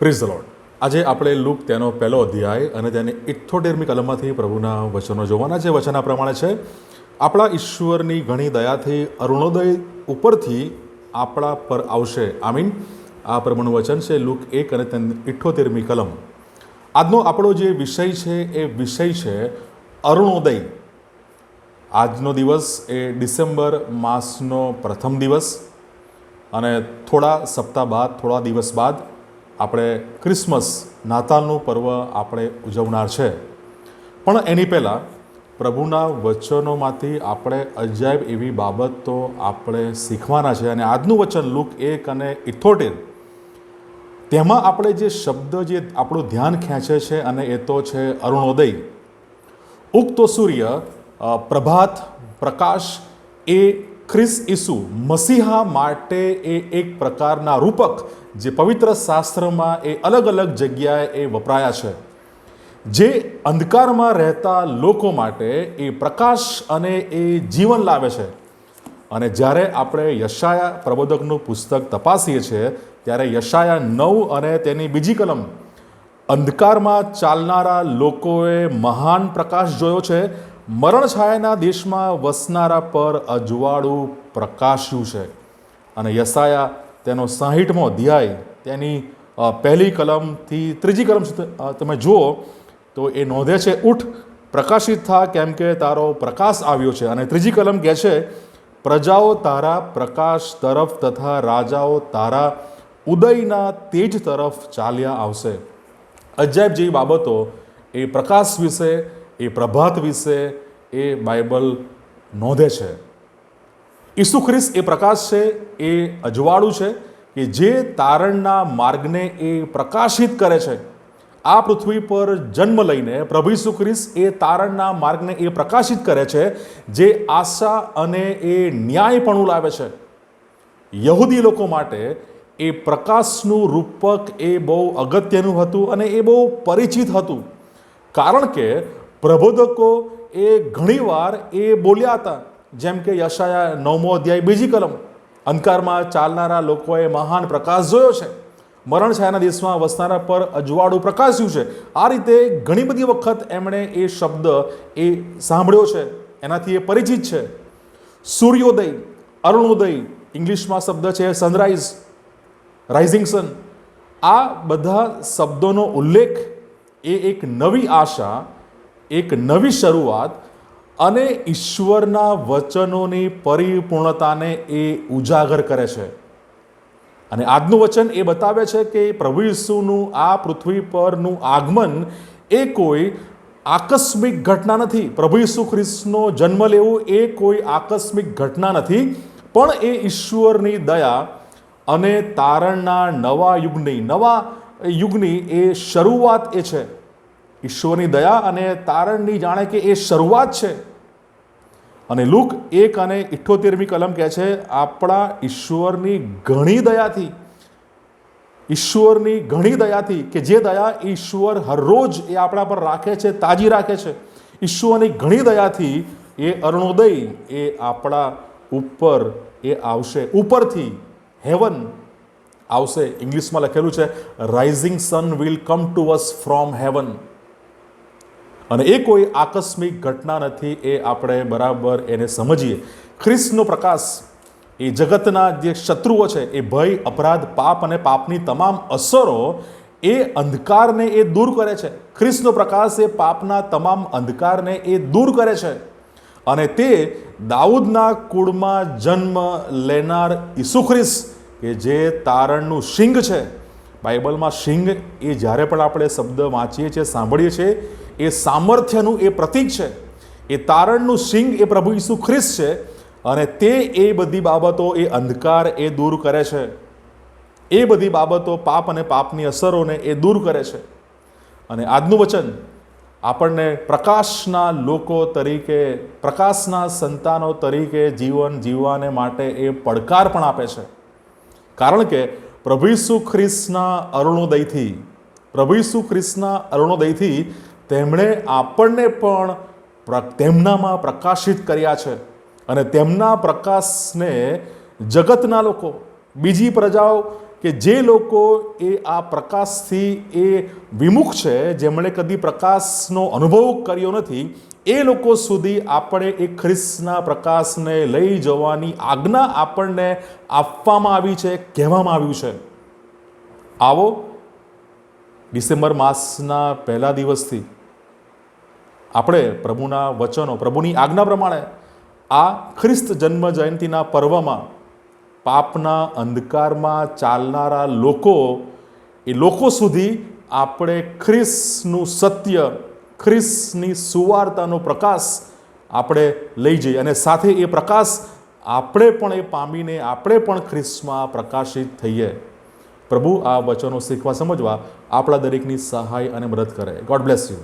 Praise the lord. આજે આપણે look તેનો પહેલો અધ્યાય અને તેની 78મી કલમમાંથી પ્રભુના વચનો જોવાના છે. વચન આ પ્રમાણે છે: આપણા ઈશ્વરની ઘણી દયાથી અરુણોદય ઉપરથી આપણા પર આવશે. આમીન. આ પ્રભુનું વચન છે, લુક 1 અને તેની 78મી કલમ. આજનો આપણો જે વિષય છે એ વિષય છે અરુણોદય. આજનો દિવસ એ ડિસેમ્બર માસનો પ્રથમ દિવસ અને થોડા સપ્તાહ બાદ, થોડા દિવસ બાદ આપણે ક્રિસમસ, નાતાલનું પર્વ આપણે ઉજવનાર છે. પણ એની પહેલાં પ્રભુના વચનોમાંથી આપણે અજાયબ એવી બાબતો આપણે શીખવાના છે. અને આજનું વચન લુક 1 અને 78, તેમાં આપણે જે શબ્દ જે આપણું ધ્યાન ખેંચે છે અને એ તો છે અરુણોદય. ઉગતો સૂર્ય, પ્રભાત, પ્રકાશ એ ખ્રિસ્ત ઈસુ મસીહા માટે એ એક પ્રકારના રૂપક જે પવિત્ર શાસ્ત્રમાં એ અલગ અલગ જગ્યાએ એ વપરાયા છે, જે અંધકારમાં રહેતા લોકો માટે એ પ્રકાશ અને એ જીવન લાવે છે. અને જ્યારે આપણે યશાયા પ્રબોધકનું પુસ્તક તપાસીએ છીએ ત્યારે યશાયા 9 અને તેની બીજી કલમ, અંધકારમાં ચાલનારા લોકોએ મહાન પ્રકાશ જોયો છે, મરણ છાયાના દેશમાં વસનારા પર અજવાળું પ્રકાશ્યું છે. અને યશાયા તેનો 60મો અધ્યાય તેની પહેલી કલમથી ત્રીજી કલમ સુધી તમે જુઓ તો એ નોંધે છે, ઉઠ, પ્રકાશિત થા, કેમ કે તારો પ્રકાશ આવ્યો છે. અને ત્રીજી કલમ કહે છે, પ્રજાઓ તારા પ્રકાશ તરફ તથા રાજાઓ તારા ઉદયના તેજ તરફ ચાલ્યા આવશે. અજાયબ જેવી બાબતો એ પ્રકાશ વિશે, એ પ્રભાત વિશે એ બાઇબલ નોંધે છે. ઈસુ ખ્રિસ્ત એ પ્રકાશ છે, એ અજવાળું છે કે જે તારણના માર્ગને એ પ્રકાશિત કરે છે. આ પૃથ્વી પર જન્મ લઈને પ્રભુ ઈસુ ખ્રિસ્ત એ તારણના માર્ગને એ પ્રકાશિત કરે છે, જે આશા અને એ ન્યાયપણું લાવે છે. યહૂદી લોકો માટે એ પ્રકાશનું રૂપક એ બહુ અગત્યનું હતું અને એ બહુ પરિચિત હતું, કારણ કે પ્રબોધકો એ ઘણીવાર એ બોલ્યા હતા. જેમ કે યશાયા 9મો અધ્યાય બીજી કલમ, અંધકારમાં ચાલનારા લોકોએ મહાન પ્રકાશ જોયો છે, મરણ છાયાના દેશમાં વસનારા પર અજવાળું પ્રકાશ્યું છે. આ રીતે ઘણી બધી વખત એમણે એ શબ્દ એ સાંભળ્યો છે, એનાથી એ પરિચિત છે. સૂર્યોદય, અરુણોદય, ઇંગ્લિશમાં શબ્દ છે સનરાઇઝ, રાઇઝિંગ સન. આ બધા શબ્દોનો ઉલ્લેખ એ એક નવી આશા, એક નવી શરૂઆત અને ઈશ્વરના વચનોની પરિપૂર્ણતાને એ ઉજાગર કરે છે. અને આજનું વચન એ બતાવે છે કે પ્રભુ ઈસુનું આ પૃથ્વી પરનું આગમન એ કોઈ આકસ્મિક ઘટના નથી. પ્રભુ ઈસુ ખ્રિસ્તનો જન્મ લેવો એ કોઈ આકસ્મિક ઘટના નથી, પણ એ ઈશ્વરની દયા અને તારણના નવા યુગની એ શરૂઆત એ છે. ઈશ્વરની દયા અને તારણની જાણે કે એ શરૂઆત છે. અને લુક 1 અને 78મી કલમ કહે છે, આપણા ઈશ્વરની ઘણી દયાથી, કે જે દયા ઈશ્વર હરરોજ એ આપણા પર રાખે છે, તાજી રાખે છે. ઈશ્વરની ઘણી દયાથી એ અરુણોદય એ આપણા ઉપર એ આવશે, ઉપરથી હેવન આવશે. ઇંગ્લિશમાં લખેલું છે, rising sun will come to us from heaven. અને એ કોઈ આકસ્મિક ઘટના નથી, એ આપણે બરાબર એને સમજીએ. ખ્રિસ્તનો પ્રકાશ એ જગતના જે શત્રુઓ છે, એ ભય, અપરાધ, પાપ અને પાપની તમામ અસરો એ અંધકારને એ દૂર કરે છે. ખ્રિસ્તનો પ્રકાશ એ પાપના તમામ અંધકારને એ દૂર કરે છે. અને તે દાઉદના કુળમાં જન્મ લેનાર ઈસુ ખ્રિસ્ત કે જે તારણનું સિંહ છે. બાઇબલમાં સિંહ એ જ્યારે પણ આપણે શબ્દ વાંચીએ છીએ, સાંભળીએ છીએ, એ સામર્થ્યનું એ પ્રતીક છે. એ તારણનું સિંહ એ પ્રભુ ઈસુ ખ્રિસ્ત છે. અને તે એ બધી બાબતો એ અંધકાર એ દૂર કરે છે. એ બધી બાબતો પાપ અને પાપની અસરોને એ દૂર કરે છે. અને આજનું વચન આપણને પ્રકાશના લોકો તરીકે, પ્રકાશના સંતાનો તરીકે જીવન જીવવાને માટે એ પડકાર પણ આપે છે. કારણ કે પ્રભુ ઈસુ ખ્રિસ્તના અરુણોદયથી તેમણે આપણને પણ તેમનામાં પ્રકાશિત કર્યા છે. અને તેમના પ્રકાશને જગતના લોકો, બીજી પ્રજાઓ કે જે લોકો એ આ પ્રકાશથી એ વિમુખ છે, જેમણે કદી પ્રકાશનો અનુભવ કર્યો નથી, એ લોકો સુધી આપણે એ ખ્રિસ્તના પ્રકાશને લઈ જવાની આજ્ઞા આપણને આપવામાં આવી છે, કહેવામાં આવ્યું છે. આવો ડિસેમ્બર માસના પહેલા દિવસથી આપણે પ્રભુના વચનો, પ્રભુની આજ્ઞા પ્રમાણે આ ખ્રિસ્ત જન્મ જયંતિના પર્વમાં પાપના અંધકારમાં ચાલનારા લોકો, એ લોકો સુધી આપણે ખ્રિસ્તનું સત્ય, ખ્રિસ્તની સુવાર્તાનો પ્રકાશ આપણે લઈ જઈએ અને સાથે એ પ્રકાશ આપણે પણ એ પામીને આપણે પણ ખ્રિસ્તમાં પ્રકાશિત થઈએ. પ્રભુ આ વચનો શીખવા સમજવા આપણા દરેકની સહાય અને મદદ કરે. God bless you.